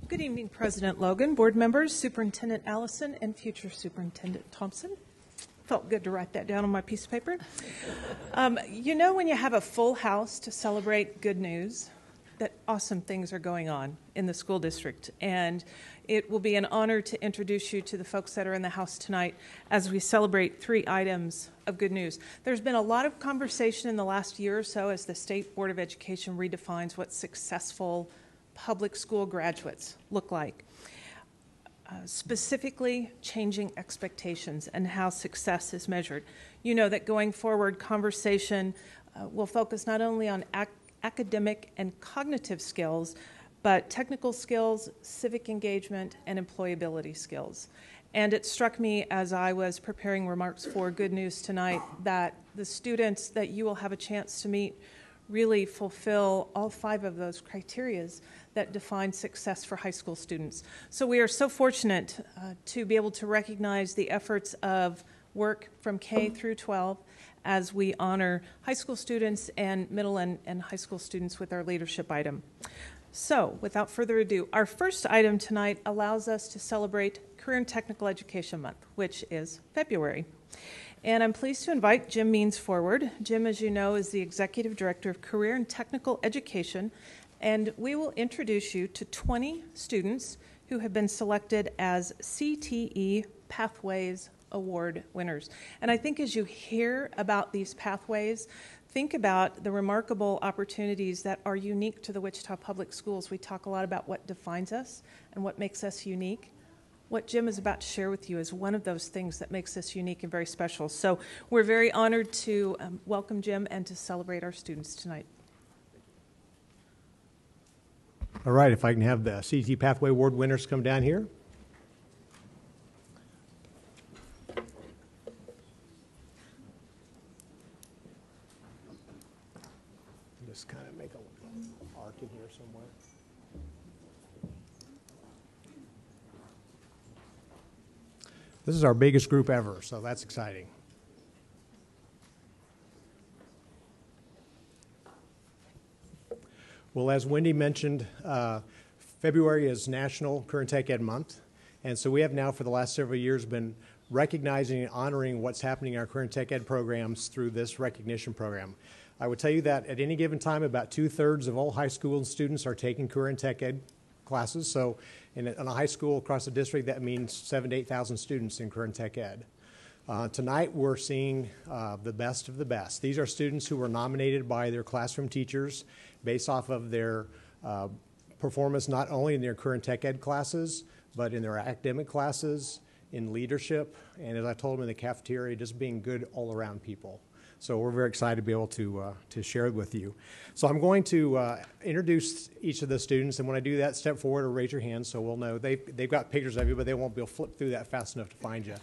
Good evening, President Logan, board members, Superintendent Allison, and future Superintendent Thompson. Felt good to write that down on my piece of paper. You know when you have a full house to celebrate good news, that awesome things are going on in the school district. And it will be an honor to introduce you to the folks that are in the house tonight as we celebrate 3 items of good news. There's been a lot of conversation in the last year or so as the State Board of Education redefines what successful public school graduates look like. Specifically changing expectations and how success is measured. You know that going forward, conversation will focus not only on academic and cognitive skills, but technical skills, civic engagement, and employability skills. And it struck me as I was preparing remarks for Good News tonight that the students that you will have a chance to meet really fulfill all 5 of those criterias that define success for high school students. So we are so fortunate to be able to recognize the efforts of work from K through 12 as we honor high school students and middle and high school students with our leadership item. So without further ado, our first item tonight allows us to celebrate Career and Technical Education Month, which is February. And I'm pleased to invite Jim Means forward. Jim, as you know, is the Executive Director of Career and Technical Education, and we will introduce you to 20 students who have been selected as CTE Pathways Award winners. And I think as you hear about these pathways, think about the remarkable opportunities that are unique to the Wichita Public Schools. We talk a lot about what defines us and what makes us unique. What Jim is about to share with you is one of those things that makes us unique and very special. So we're very honored to welcome Jim and to celebrate our students tonight. All right, if I can have the CTE Pathway Award winners come down here. Just kind of make a little arc in here somewhere. This is our biggest group ever, so that's exciting. Well, as Wendy mentioned, February is National Current Tech Ed Month, and so we have now for the last several years been recognizing and honoring what's happening in our current tech ed programs through this recognition program. I would tell you that at any given time, about 2/3 of all high school students are taking current tech ed classes. So in a high school across the district, that means 7,000 to 8,000 students in current tech ed. Tonight, we're seeing the best of the best. These are students who were nominated by their classroom teachers based off of their performance not only in their current tech ed classes, but in their academic classes, in leadership, and as I told them in the cafeteria, just being good all-around people. So we're very excited to be able to share it with you. So I'm going to introduce each of the students, and when I do that, step forward or raise your hand so we'll know. They've got pictures of you, but they won't be able to flip through that fast enough to find you.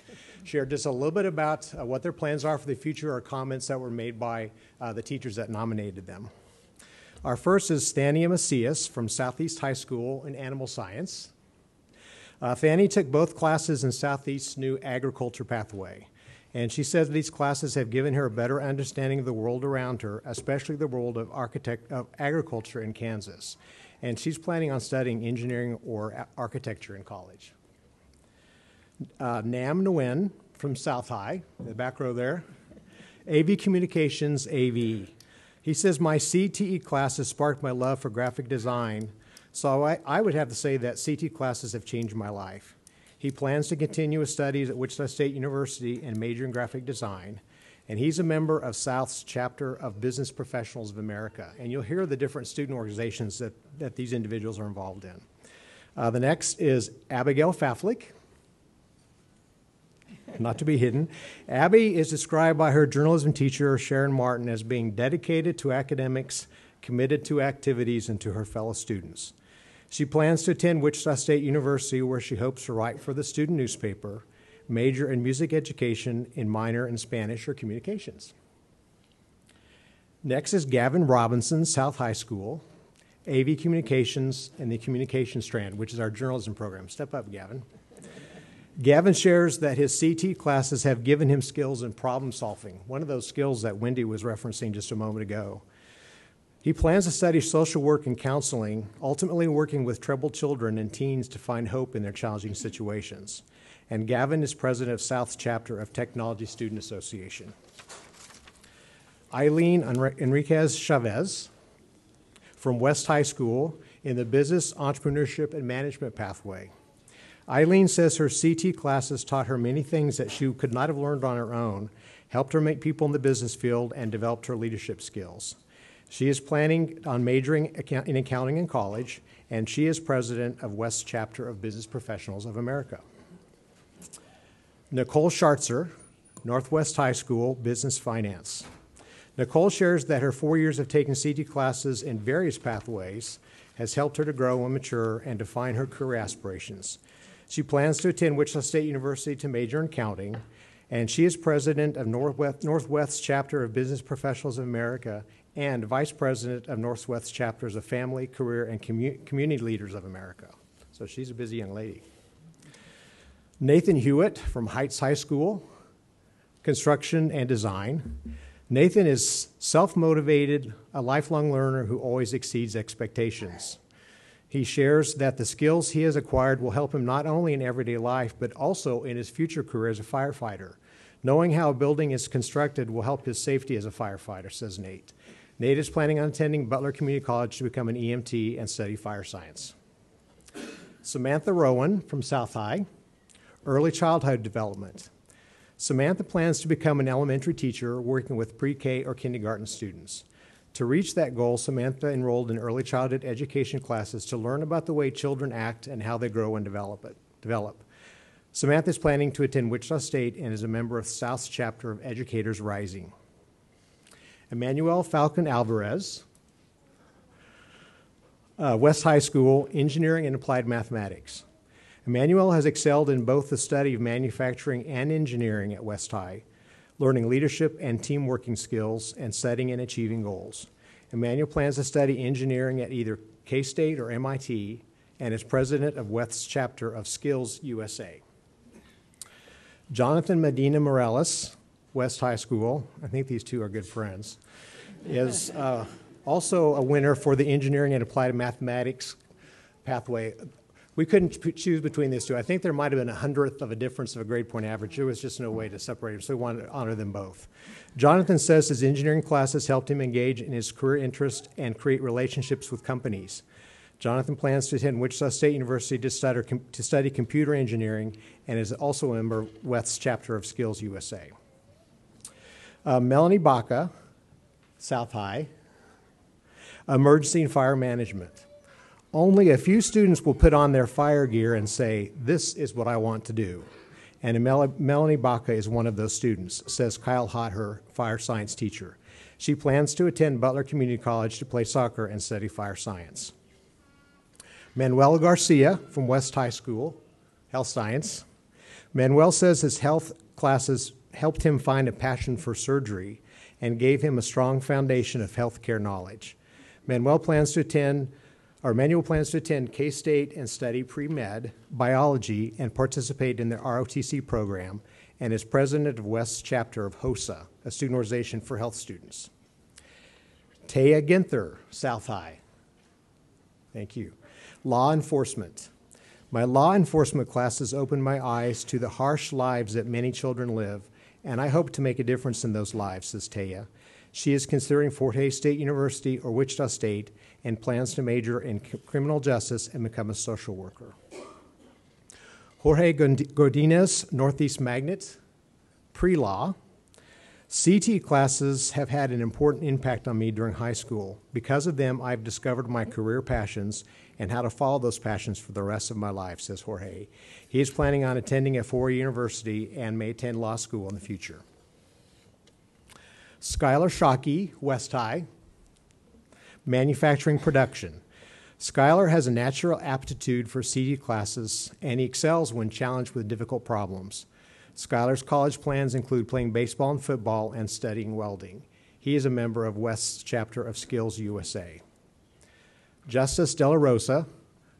Share just a little bit about what their plans are for the future or comments that were made by the teachers that nominated them. Our first is Thania Macias from Southeast High School in Animal Science. Thania took both classes in Southeast's new agriculture pathway. And she says these classes have given her a better understanding of the world around her, especially the world of agriculture in Kansas. And she's planning on studying engineering or architecture in college. Nam Nguyen from South High, in the back row there, AV Communications, AV. He says, my CTE classes sparked my love for graphic design, so I would have to say that CTE classes have changed my life. He plans to continue his studies at Wichita State University and major in graphic design. And he's a member of South's chapter of Business Professionals of America. And you'll hear the different student organizations that these individuals are involved in. The next is Abigail Faflick, not to be hidden. Abby is described by her journalism teacher, Sharon Martin, as being dedicated to academics, committed to activities, and to her fellow students. She plans to attend Wichita State University, where she hopes to write for the student newspaper, major in music education, and minor in Spanish or communications. Next is Gavin Robinson, South High School, AV Communications, and the Communication Strand, which is our journalism program. Step up, Gavin. Gavin shares that his CT classes have given him skills in problem solving, one of those skills that Wendy was referencing just a moment ago. He plans to study social work and counseling, ultimately working with troubled children and teens to find hope in their challenging situations. And Gavin is president of South Chapter of Technology Student Association. Eileen Enriquez Chavez from West High School in the Business, Entrepreneurship, and Management Pathway. Eileen says her CT classes taught her many things that she could not have learned on her own, helped her meet people in the business field, and developed her leadership skills. She is planning on majoring in accounting in college, and she is president of West Chapter of Business Professionals of America. Nicole Schartzer, Northwest High School, Business Finance. Nicole shares that her 4 years of taking CT classes in various pathways has helped her to grow and mature and define her career aspirations. She plans to attend Wichita State University to major in accounting, and she is president of Northwest Chapter of Business Professionals of America and vice president of Northwest Chapters of Family, Career, and Community Leaders of America. So she's a busy young lady. Nathan Hewitt from Heights High School, Construction and Design. Nathan is self-motivated, a lifelong learner who always exceeds expectations. He shares that the skills he has acquired will help him not only in everyday life, but also in his future career as a firefighter. Knowing how a building is constructed will help his safety as a firefighter, says Nate. Nate is planning on attending Butler Community College to become an EMT and study fire science. Samantha Rowan from South High, Early Childhood Development. Samantha plans to become an elementary teacher working with pre-K or kindergarten students. To reach that goal, Samantha enrolled in early childhood education classes to learn about the way children act and how they grow and develop. Samantha is planning to attend Wichita State and is a member of South Chapter of Educators Rising. Emmanuel Falcon Alvarez, West High School, Engineering and Applied Mathematics. Emmanuel has excelled in both the study of manufacturing and engineering at West High, learning leadership and team working skills, and setting and achieving goals. Emmanuel plans to study engineering at either K-State or MIT and is president of West Chapter of Skills USA. Jonathan Medina Morales, West High School, I think these two are good friends, is also a winner for the Engineering and Applied Mathematics Pathway. We couldn't choose between these two. I think there might have been 1/100th of a difference of a grade point average. There was just no way to separate them, so we wanted to honor them both. Jonathan says his engineering classes helped him engage in his career interest and create relationships with companies. Jonathan plans to attend Wichita State University to study computer engineering and is also a member of West Chapter of Skills USA. Melanie Baca, South High, Emergency and Fire Management. Only a few students will put on their fire gear and say, "This is what I want to do." And Melanie Baca is one of those students, says Kyle Hott, her fire science teacher. She plans to attend Butler Community College to play soccer and study fire science. Manuel Garcia from West High School, Health Science. Manuel says his health classes helped him find a passion for surgery and gave him a strong foundation of healthcare knowledge. Manuel plans to attend K-State and study pre-med, biology, and participate in the ROTC program, and is president of West Chapter of HOSA, a student organization for health students. Taya Ginther, South High. Thank you. Law enforcement. My law enforcement classes opened my eyes to the harsh lives that many children live, and I hope to make a difference in those lives, says Taya. She is considering Fort Hays State University or Wichita State and plans to major in criminal justice and become a social worker. Jorge Godinez, Northeast Magnet, pre-law. CT classes have had an important impact on me during high school. Because of them, I've discovered my career passions and how to follow those passions for the rest of my life, says Jorge. He is planning on attending a four-year university and may attend law school in the future. Skylar Shockey, West High, manufacturing production. Skylar has a natural aptitude for CT classes, and he excels when challenged with difficult problems. Skylar's college plans include playing baseball and football and studying welding. He is a member of West's Chapter of Skills USA. Justice De La Rosa,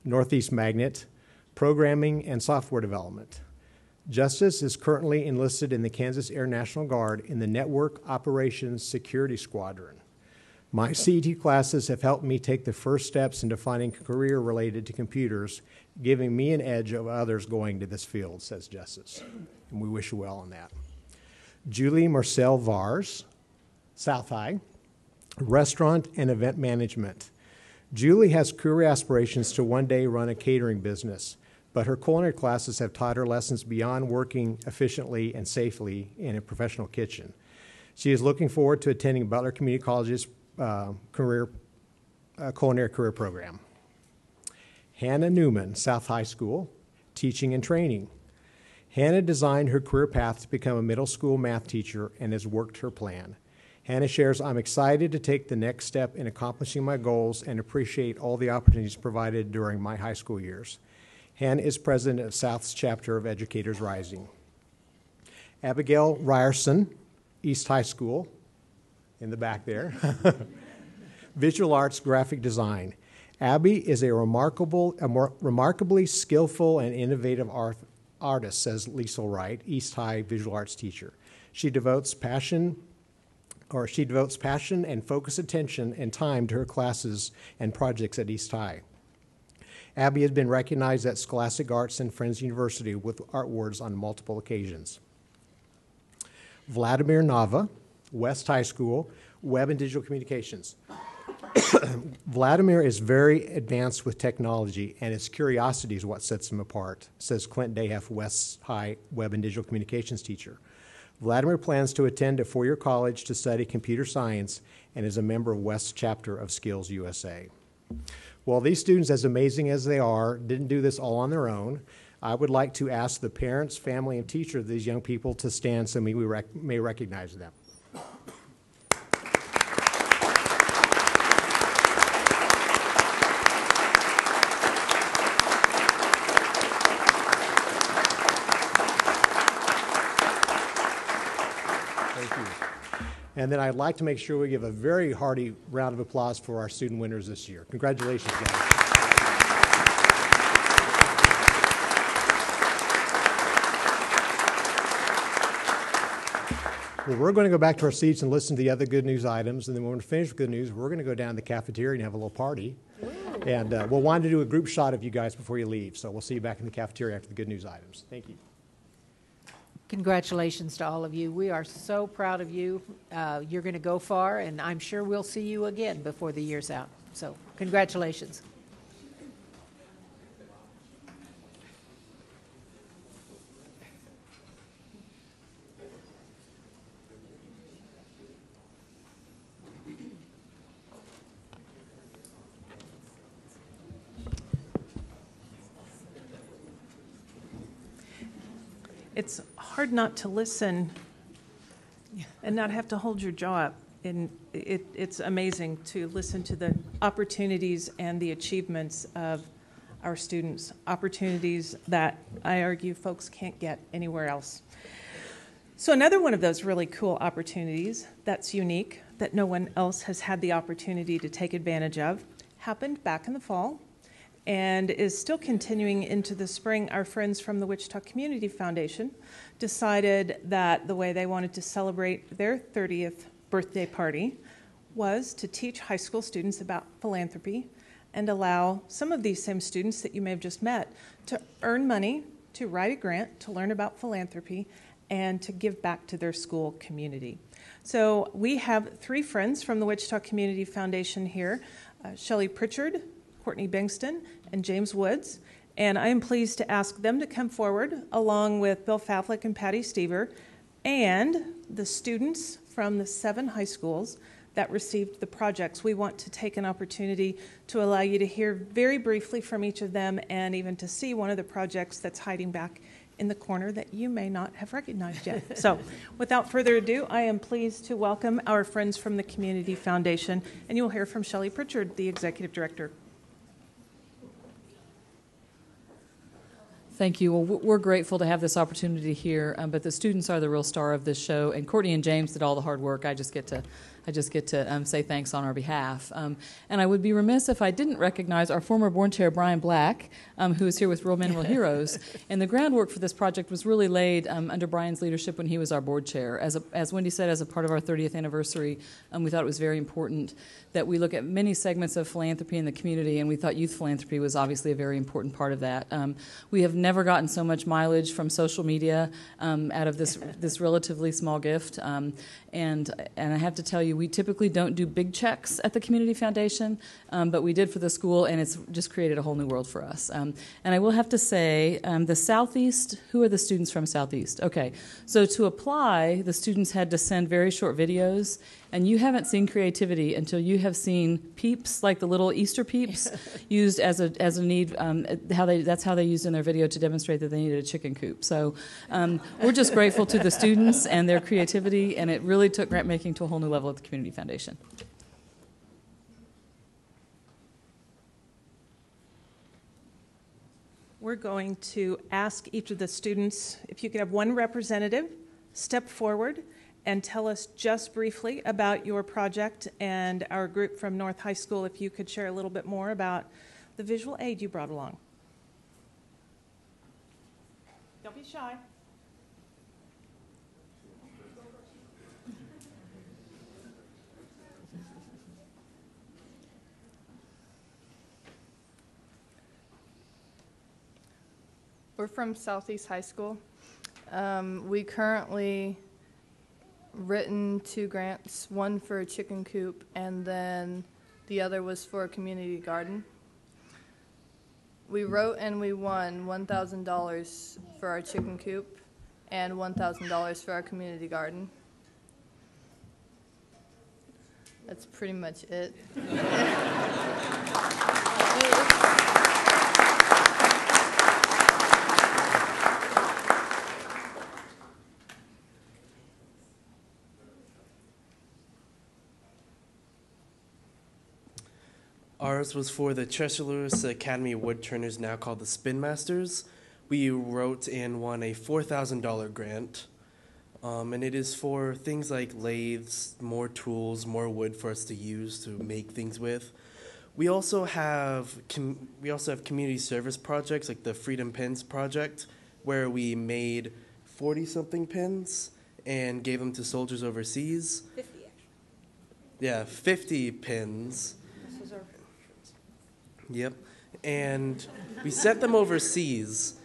Northeast Magnet, programming and software development. Justice is currently enlisted in the Kansas Air National Guard in the Network Operations Security Squadron. My CTE classes have helped me take the first steps into finding a career related to computers, giving me an edge over others going to this field, says Justice. And we wish you well on that. Julie Marcel Vars, South High, Restaurant and Event Management. Julie has career aspirations to one day run a catering business, but her culinary classes have taught her lessons beyond working efficiently and safely in a professional kitchen. She is looking forward to attending Butler Community College's culinary career program. Hannah Newman, South High School, Teaching and Training. Hannah designed her career path to become a middle school math teacher and has worked her plan. Hannah shares, "I'm excited to take the next step in accomplishing my goals and appreciate all the opportunities provided during my high school years." Hannah is president of South's chapter of Educators Rising. Abigail Ryerson, East High School, in the back there. Visual Arts Graphic Design. Abby is a remarkably skillful and innovative artist, says Lisa Wright, East High visual arts teacher. She devotes passion and focused attention and time to her classes and projects at East High. Abby has been recognized at Scholastic Arts and Friends University with art awards on multiple occasions. Vladimir Nava, West High School, Web and Digital Communications. Vladimir is very advanced with technology, and his curiosity is what sets him apart, says Clint Dayhoff, West High Web and Digital Communications teacher. Vladimir plans to attend a four-year college to study computer science and is a member of West's chapter of Skills USA. Well, these students, as amazing as they are, didn't do this all on their own. I would like to ask the parents, family, and teacher of these young people to stand so we may recognize them. And then I'd like to make sure we give a very hearty round of applause for our student winners this year. Congratulations, guys. Well, we're going to go back to our seats and listen to the other good news items. And then when we're finished with good news, we're going to go down to the cafeteria and have a little party. And we'll want to do a group shot of you guys before you leave. So we'll see you back in the cafeteria after the good news items. Thank you. Congratulations to all of you. We are so proud of you. You're going to go far, and I'm sure we'll see you again before the year's out. So congratulations. It's hard not to listen and not have to hold your jaw up. And it's amazing to listen to the opportunities and the achievements of our students, opportunities that I argue folks can't get anywhere else. So another one of those really cool opportunities that's unique, that no one else has had the opportunity to take advantage of, happened back in the fall and is still continuing into the spring. Our friends from the Wichita Community Foundation decided that the way they wanted to celebrate their 30th birthday party was to teach high school students about philanthropy and allow some of these same students that you may have just met to earn money, to write a grant, to learn about philanthropy, and to give back to their school community. So we have three friends from the Wichita Community Foundation here, Shelley Pritchard, Courtney Bengston, and James Woods. And I am pleased to ask them to come forward, along with Bill Faflick and Patty Stever, and the students from the 7 high schools that received the projects. We want to take an opportunity to allow you to hear very briefly from each of them and even to see one of the projects that's hiding back in the corner that you may not have recognized yet. So without further ado, I am pleased to welcome our friends from the Community Foundation, and you'll hear from Shelley Pritchard, the Executive Director. Thank you. Well, we're grateful to have this opportunity here, but the students are the real star of this show, and Courtney and James did all the hard work. I just get to say thanks on our behalf. And I would be remiss if I didn't recognize our former board chair, Brian Black, who is here with Real Men, Real Heroes. And the groundwork for this project was really laid under Brian's leadership when he was our board chair. As Wendy said, as a part of our 30th anniversary, we thought it was very important that we look at many segments of philanthropy in the community, and we thought youth philanthropy was obviously a very important part of that. We have never gotten so much mileage from social media out of this relatively small gift. And I have to tell you, we typically don't do big checks at the Community Foundation, but we did for the school, and it's just created a whole new world for us. And I will have to say, the Southeast, who are the students from Southeast? Okay, so to apply, the students had to send very short videos, and you haven't seen creativity until you have seen peeps, like the little Easter peeps, used as a need. That's how they used in their video to demonstrate that they needed a chicken coop. So we're just grateful to the students and their creativity, and it really took grant making to a whole new level at the Community Foundation. We're going to ask each of the students if you could have one representative step forward and tell us just briefly about your project, and our group from North High School, if you could share a little bit more about the visual aid you brought along. Don't be shy. We're from Southeast High School. We currently written 2 grants, one for a chicken coop, and then the other was for a community garden. We wrote and we won $1,000 for our chicken coop and $1,000 for our community garden. That's pretty much it. Ours was for the Cheshire Lewis Academy of Woodturners, now called the Spin Masters. We wrote and won a $4,000 grant, and it is for things like lathes, more tools, more wood for us to use to make things with. We also have community service projects like the Freedom Pins project, where we made 40-something pins and gave them to soldiers overseas. 50, actually. Yeah, 50 pins. Yep, and we sent them overseas,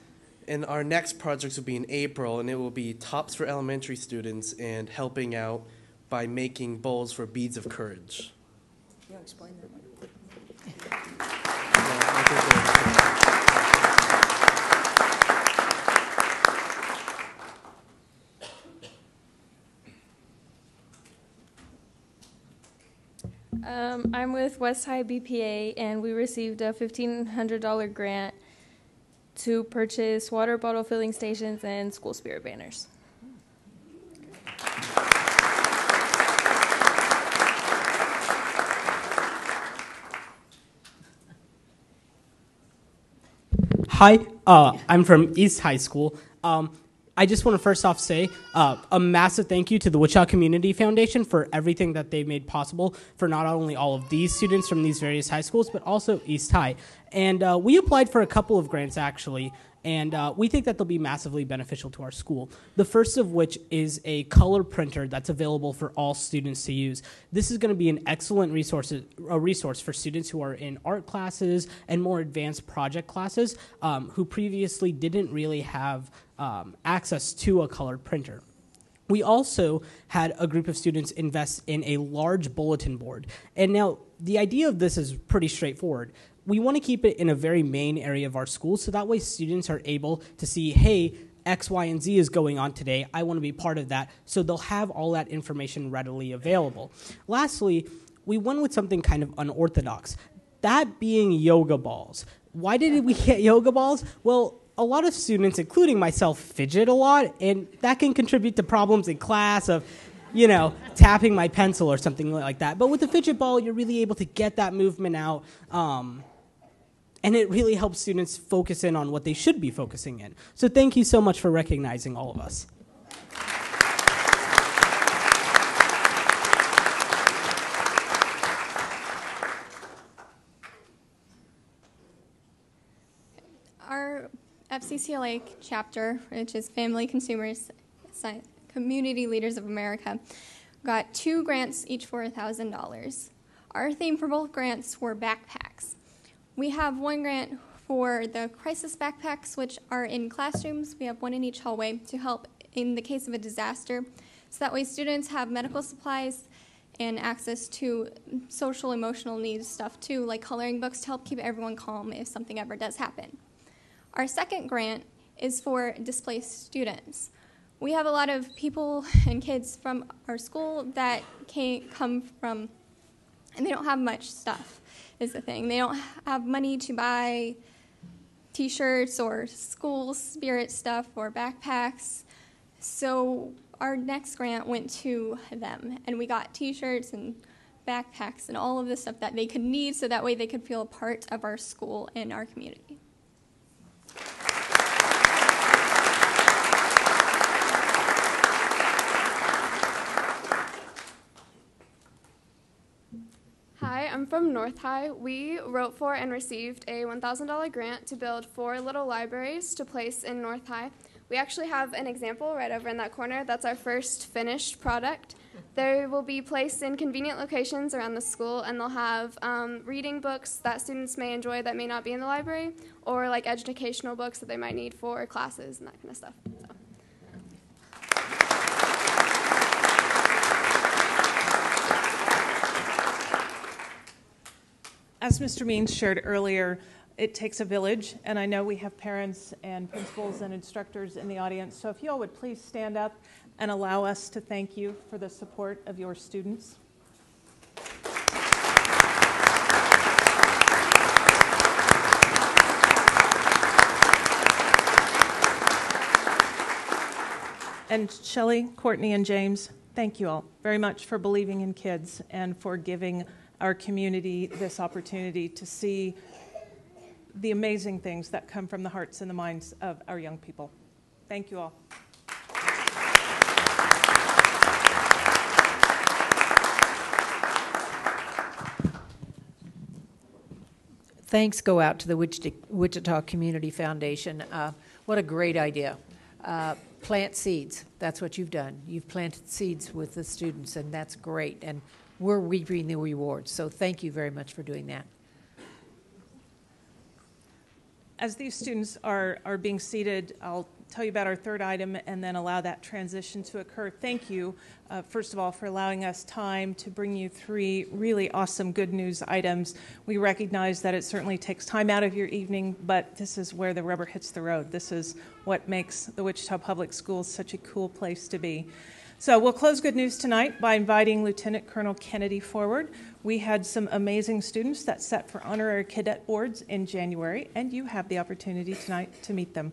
and our next projects will be in April, and it will be tops for elementary students and helping out by making bowls for beads of courage. Can you explain that? I'm with West High BPA, and we received a $1,500 grant to purchase water bottle filling stations and school spirit banners. Hi, I'm from East High School. I just want to first off say a massive thank you to the Wichita Community Foundation for everything that they made possible for not only all of these students from these various high schools, but also East High. And we applied for a couple of grants, actually, and we think that they'll be massively beneficial to our school. The first of which is a color printer that's available for all students to use. This is going to be an excellent resource for students who are in art classes and more advanced project classes who previously didn't really have access to a colored printer. We also had a group of students invest in a large bulletin board. And now the idea of this is pretty straightforward. We want to keep it in a very main area of our school so that way students are able to see, hey, X, Y, and Z is going on today. I want to be part of that. So they'll have all that information readily available. Lastly, we went with something kind of unorthodox, that being yoga balls. Why did we get yoga balls? Well, a lot of students, including myself, fidget a lot, and that can contribute to problems in class of, you know, tapping my pencil or something like that. But with the fidget ball, you're really able to get that movement out and it really helps students focus in on what they should be focusing in. So thank you so much for recognizing all of us. Our FCCLA chapter, which is Family Consumers Community Leaders of America, got 2 grants each for $1,000. Our theme for both grants were backpacks. We have 1 grant for the crisis backpacks, which are in classrooms. We have 1 in each hallway to help in the case of a disaster. So that way students have medical supplies and access to social, emotional needs stuff too, like coloring books to help keep everyone calm if something ever does happen. Our second grant is for displaced students. We have a lot of people and kids from our school that come from, and they don't have much stuff, is the thing. They don't have money to buy t-shirts or school spirit stuff or backpacks. So our next grant went to them, and we got t-shirts and backpacks and all of the stuff that they could need so that way they could feel a part of our school and our community. Hi, I'm from North High. We wrote for and received a $1,000 grant to build 4 little libraries to place in North High. We actually have an example right over in that corner. That's our first finished product. They will be placed in convenient locations around the school, and they'll have reading books that students may enjoy that may not be in the library, or like educational books that they might need for classes and that kind of stuff. So. As Mr. Means shared earlier, it takes a village, and I know we have parents and principals and instructors in the audience, so if you all would please stand up and allow us to thank you for the support of your students. And Shelley, Courtney, and James, thank you all very much for believing in kids and for giving our community this opportunity to see the amazing things that come from the hearts and the minds of our young people. Thank you all. Thanks go out to the Wichita Community Foundation. What a great idea. Plant seeds. That's what you've done. You've planted seeds with the students, and that's great. And we're reaping the rewards. So thank you very much for doing that. As these students are being seated, I'll tell you about our third item and then allow that transition to occur. Thank you, first of all, for allowing us time to bring you 3 really awesome good news items. We recognize that it certainly takes time out of your evening, but this is where the rubber hits the road. This is what makes the Wichita Public Schools such a cool place to be. So we'll close good news tonight by inviting Lieutenant Colonel Kennedy forward. We had some amazing students that sat for Honorary Cadet boards in January, and you have the opportunity tonight to meet them.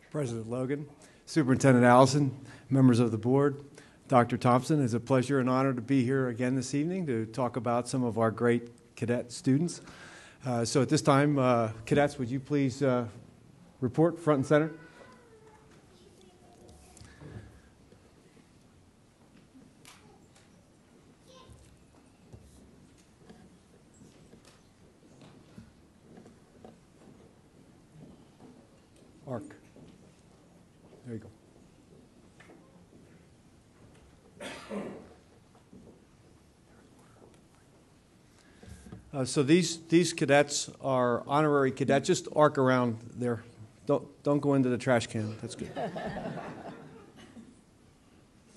President Logan, Superintendent Allison, members of the board, Dr. Thompson, it's a pleasure and honor to be here again this evening to talk about some of our great cadet students. So at this time, cadets, would you please report front and center? Arc. There you go. So these cadets are honorary cadets. Just arc around there. Don't go into the trash can. That's good.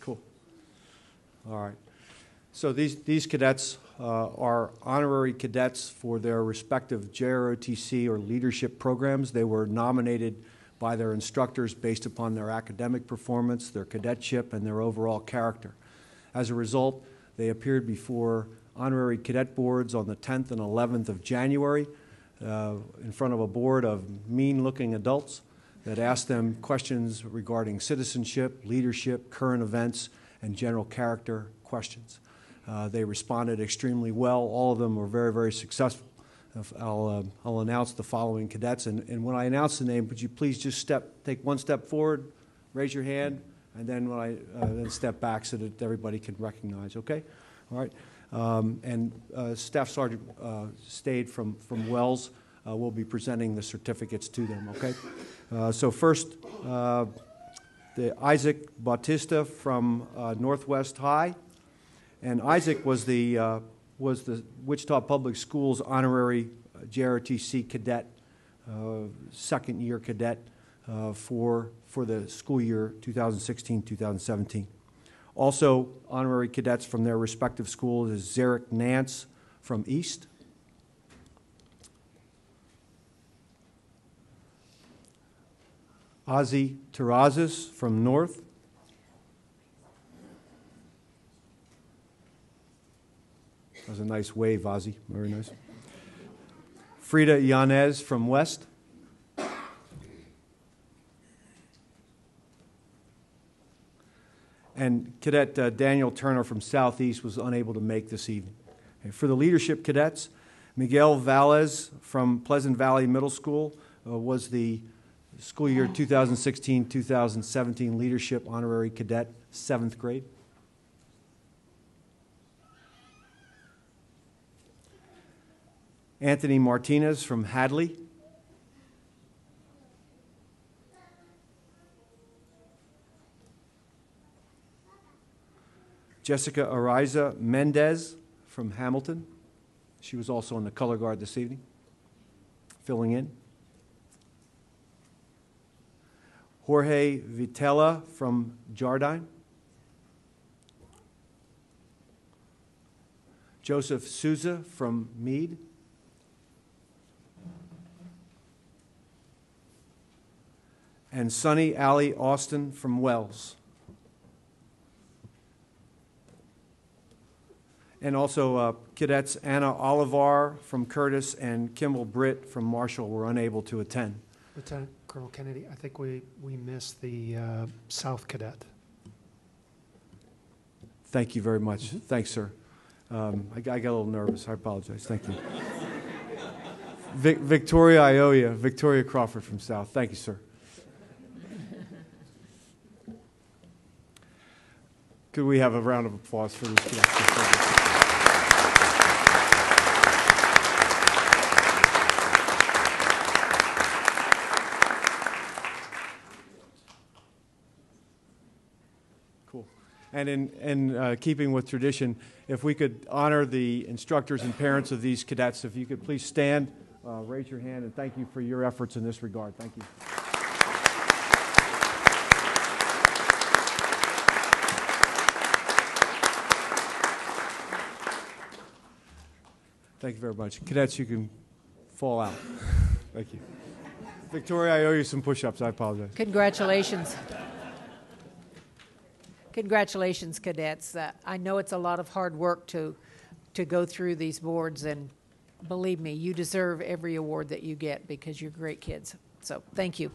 Cool. All right. So these cadets are honorary cadets for their respective JROTC or leadership programs. They were nominated by their instructors based upon their academic performance, their cadetship, and their overall character. As a result, they appeared before honorary cadet boards on the 10th and 11th of January in front of a board of mean-looking adults that asked them questions regarding citizenship, leadership, current events, and general character questions. They responded extremely well. All of them were very, very successful. I'll announce the following cadets, and when I announce the name, would you please just take one step forward, raise your hand, and then when I then step back so that everybody can recognize. Okay, all right. And Staff Sergeant Stade from Wells will be presenting the certificates to them. Okay. So first, the Isaac Bautista from Northwest High, and Isaac was the Wichita Public Schools honorary JROTC cadet, second year cadet for the school year 2016-2017. Also, honorary cadets from their respective schools is Zarek Nance from East, Ozzy Terrazas from North, that was a nice wave, Ozzy, very nice. Frida Yanez from West, and Cadet Daniel Turner from Southeast was unable to make this evening. Okay, for the leadership cadets, Miguel Valles from Pleasant Valley Middle School was the school year 2016-2017 leadership honorary cadet, 7th grade. Anthony Martinez from Hadley. Jessica Ariza Mendez from Hamilton. She was also in the color guard this evening, filling in. Jorge Vitella from Jardine. Joseph Souza from Meade. And Sunny Alley Austin from Wells. And also cadets Anna Olivar from Curtis and Kimball Britt from Marshall were unable to attend. Lieutenant Colonel Kennedy, I think we missed the South Cadet. Thank you very much. Thanks, sir. I got a little nervous. I apologize. Thank you. Victoria Ioia, Victoria Crawford from South. Thank you, sir. Could we have a round of applause for these cadets? Cool. And in keeping with tradition, if we could honor the instructors and parents of these cadets, if you could please stand, raise your hand, and thank you for your efforts in this regard. Thank you. Thank you very much. Cadets, you can fall out. Thank you. Victoria, I owe you some push-ups. I apologize. Congratulations. Congratulations, cadets. I know it's a lot of hard work to go through these boards, and believe me, you deserve every award that you get because you're great kids. So thank you.